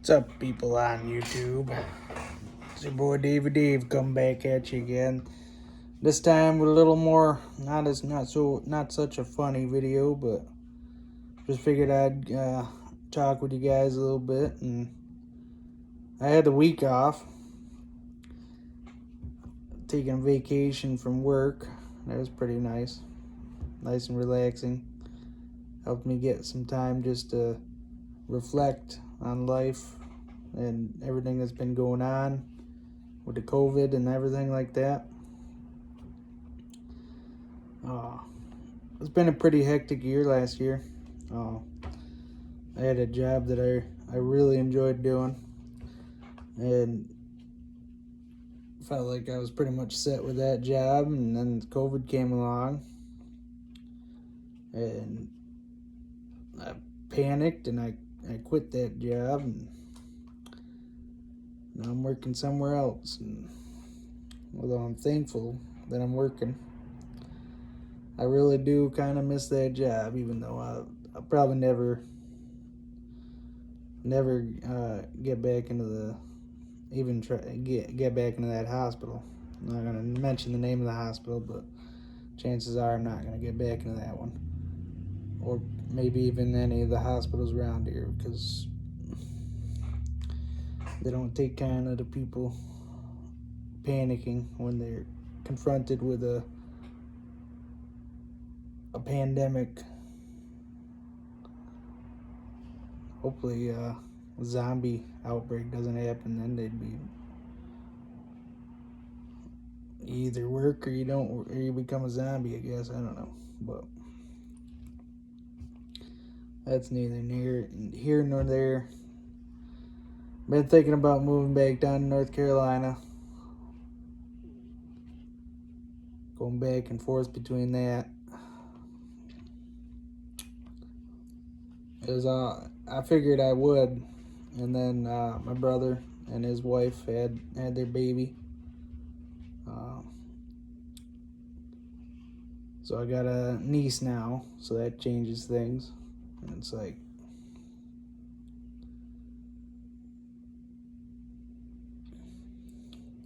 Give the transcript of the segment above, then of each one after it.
What's up, people on YouTube? It's your boy Davey Dave coming back at you again. This time with a little more, not such a funny video, but just figured I'd talk with you guys a little bit. And I had the week off, taking a vacation from work. That was pretty nice and relaxing. Helped me get some time just to reflect on life and everything that's been going on with the COVID and everything like that. It's been a pretty hectic year last year. I had a job that I really enjoyed doing, and felt like I was pretty much set with that job, and then COVID came along, and I panicked, and I quit that job, and now I'm working somewhere else. And although I'm thankful that I'm working, I really do kind of miss that job, even though I'll probably never get back into get back into that hospital. I'm not gonna mention the name of the hospital, but chances are I'm not gonna get back into that one, or maybe even any of the hospitals around here, because they don't take kind of the people panicking when they're confronted with a pandemic. Hopefully a zombie outbreak doesn't happen, then they'd be, you either work or you don't, or you become a zombie, I guess. I don't know, but that's neither here nor there. Been thinking about moving back down to North Carolina, going back and forth between that. I figured I would, and then my brother and his wife had their baby, so I got a niece now, so that changes things. And it's like,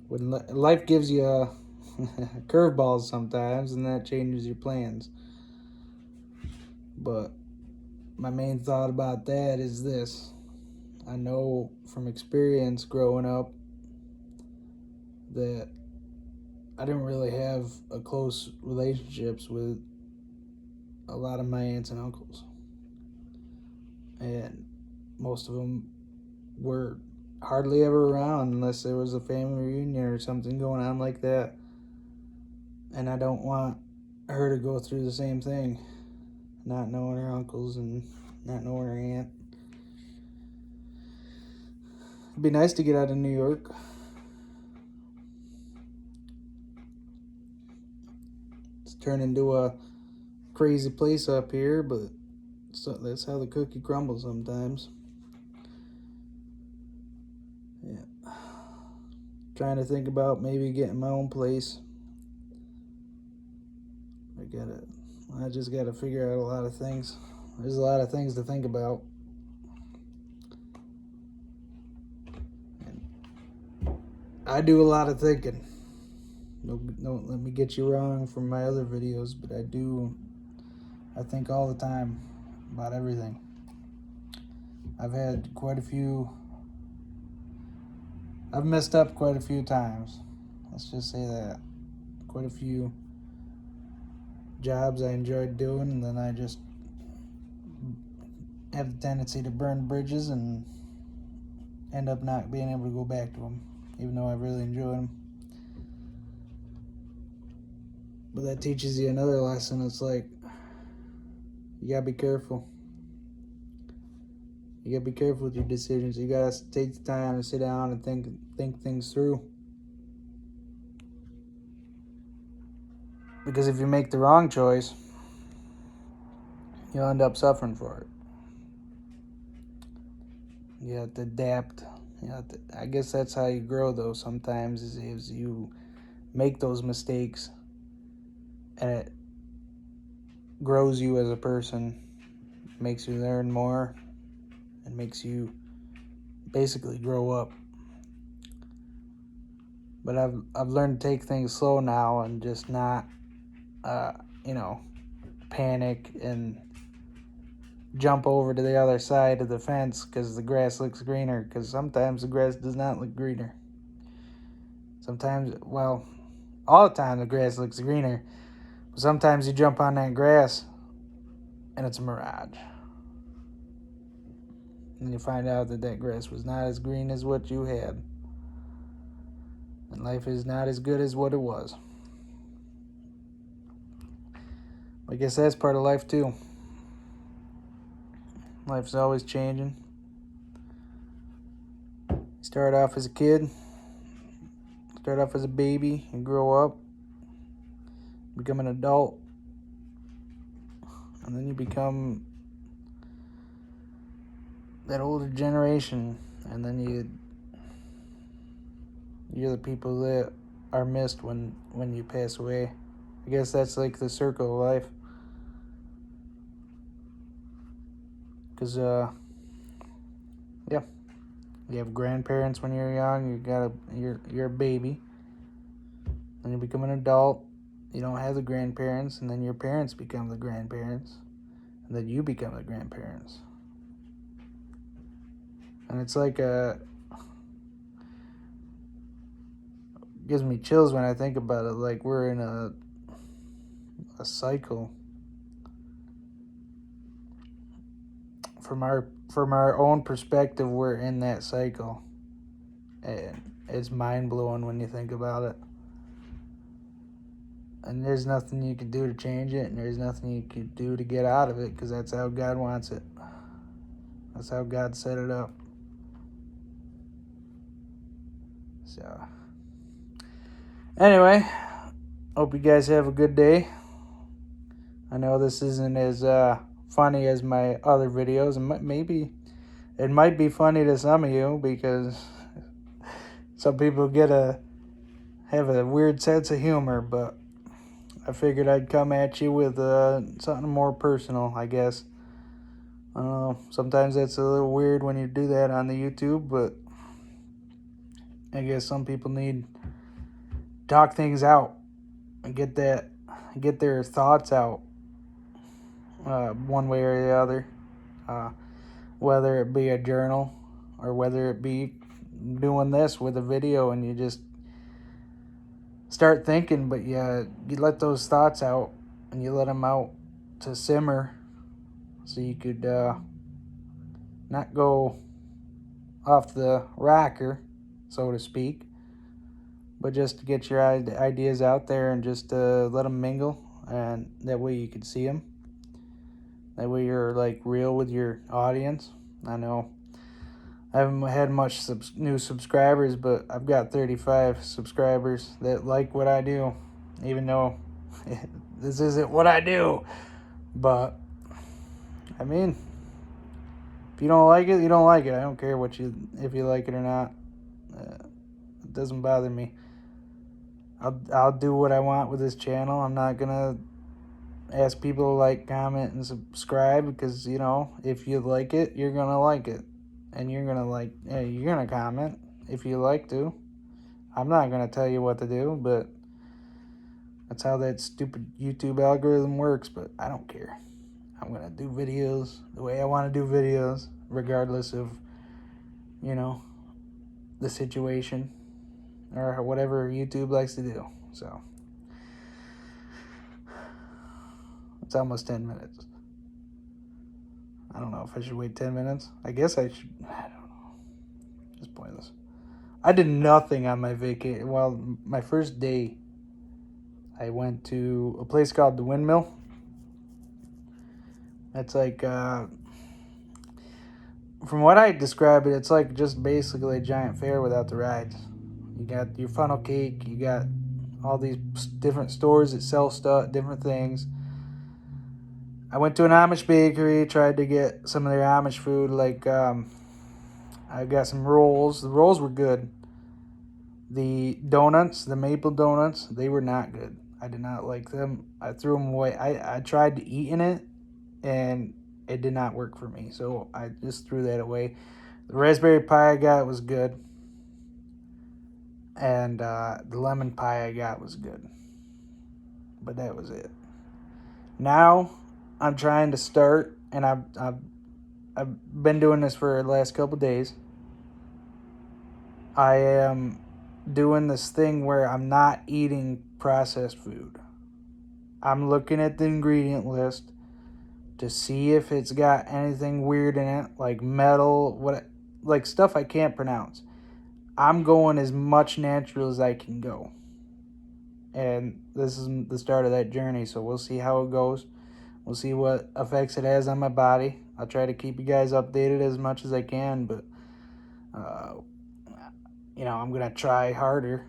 when life gives you curveballs sometimes, and that changes your plans. But my main thought about that is this: I know from experience growing up that I didn't really have a close relationships with a lot of my aunts and uncles, and most of them were hardly ever around unless there was a family reunion or something going on like that. And I don't want her to go through the same thing, not knowing her uncles and not knowing her aunt. It'd be nice to get out of New York. It's turned into a crazy place up here, but that's how the cookie crumbles sometimes. Yeah. Trying to think about maybe getting my own place. I just gotta figure out a lot of things. There's a lot of things to think about. And I do a lot of thinking. Don't let me get you wrong from my other videos, but I think all the time about everything. I've messed up quite a few times. Let's just say that. Quite a few jobs I enjoyed doing, and then I just have the tendency to burn bridges and end up not being able to go back to them, even though I really enjoyed them. But that teaches you another lesson. It's like, you gotta be careful. You gotta be careful with your decisions. You gotta take the time to sit down and think things through. Because if you make the wrong choice, you'll end up suffering for it. You have to adapt. I guess that's how you grow, though, sometimes, is you make those mistakes, and it grows you as a person, makes you learn more, and makes you basically grow up. But I've learned to take things slow now and just not, you know, panic and jump over to the other side of the fence because the grass looks greener. Because sometimes the grass does not look greener. Sometimes, well, all the time the grass looks greener. But sometimes you jump on that grass and it's a mirage. And you find out that that grass was not as green as what you had. And life is not as good as what it was. I guess that's part of life too. Life's always changing. You start off as a kid, start off as a baby, and grow up, become an adult, and then you become that older generation, and then you're the people that are missed when you pass away. I guess that's like the circle of life. Because yeah, you have grandparents when you're young. You're a baby. Then you become an adult. You don't have the grandparents, and then your parents become the grandparents, and then you become the grandparents. And it's like gives me chills when I think about it. Like we're in a cycle. From our own perspective, we're in that cycle, and it's mind blowing when you think about it. And there's nothing you can do to change it, and there's nothing you can do to get out of it, because that's how God wants it. That's how God set it up. So, anyway, hope you guys have a good day. I know this isn't as funny as my other videos, and maybe it might be funny to some of you, because some people have a weird sense of humor, but I figured I'd come at you with something more personal, I guess. I don't know, sometimes that's a little weird when you do that on the YouTube, but I guess some people need to talk things out and get their thoughts out, one way or the other, whether it be a journal or whether it be doing this with a video, and you just start thinking, but you let those thoughts out and you let them out to simmer, so you could not go off the rocker, so to speak, but just to get your ideas out there and just let them mingle, and that way you can see them. That way you're like real with your audience. I know I haven't had much new subscribers, but I've got 35 subscribers that like what I do, even though this isn't what I do. But I mean, if you don't like it, you don't like it. I don't care if you like it or not. It doesn't bother me. I'll do what I want with this channel. I'm not gonna ask people to like, comment, and subscribe, because if you like it, you're gonna like it, and you're gonna comment if you like to. I'm not gonna tell you what to do, but that's how that stupid YouTube algorithm works. But I don't care. I'm gonna do videos the way I want to do videos, regardless of the situation or whatever YouTube likes to do. So it's almost 10 minutes. I don't know if I should wait 10 minutes. I guess I should. I don't know. It's pointless. I did nothing on my vacation. Well, my first day, I went to a place called the Windmill. It's like, from what I describe it, it's like just basically a giant fair without the rides. You got your funnel cake. You got all these different stores that sell stuff, different things. I went to an Amish bakery, tried to get some of their Amish food. Like, I got some rolls. The rolls were good. The donuts, the maple donuts, they were not good. I did not like them. I threw them away. I tried to eat in it, and it did not work for me. So I just threw that away. The raspberry pie I got was good. And the lemon pie I got was good. But that was it. Now I'm trying to start, and I've been doing this for the last couple days. I am doing this thing where I'm not eating processed food. I'm looking at the ingredient list to see if it's got anything weird in it, like metal, like stuff I can't pronounce. I'm going as much natural as I can go. And this is the start of that journey, so we'll see how it goes. We'll see what effects it has on my body. I'll try to keep you guys updated as much as I can, but uh, I'm gonna try harder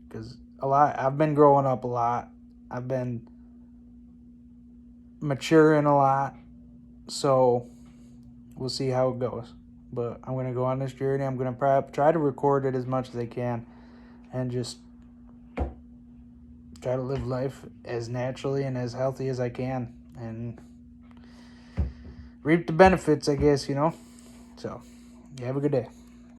because I've been growing up a lot. I've been maturing a lot, so we'll see how it goes. But I'm gonna go on this journey. I'm gonna try to record it as much as I can, and just try to live life as naturally and as healthy as I can, and reap the benefits, I guess. So, you have a good day.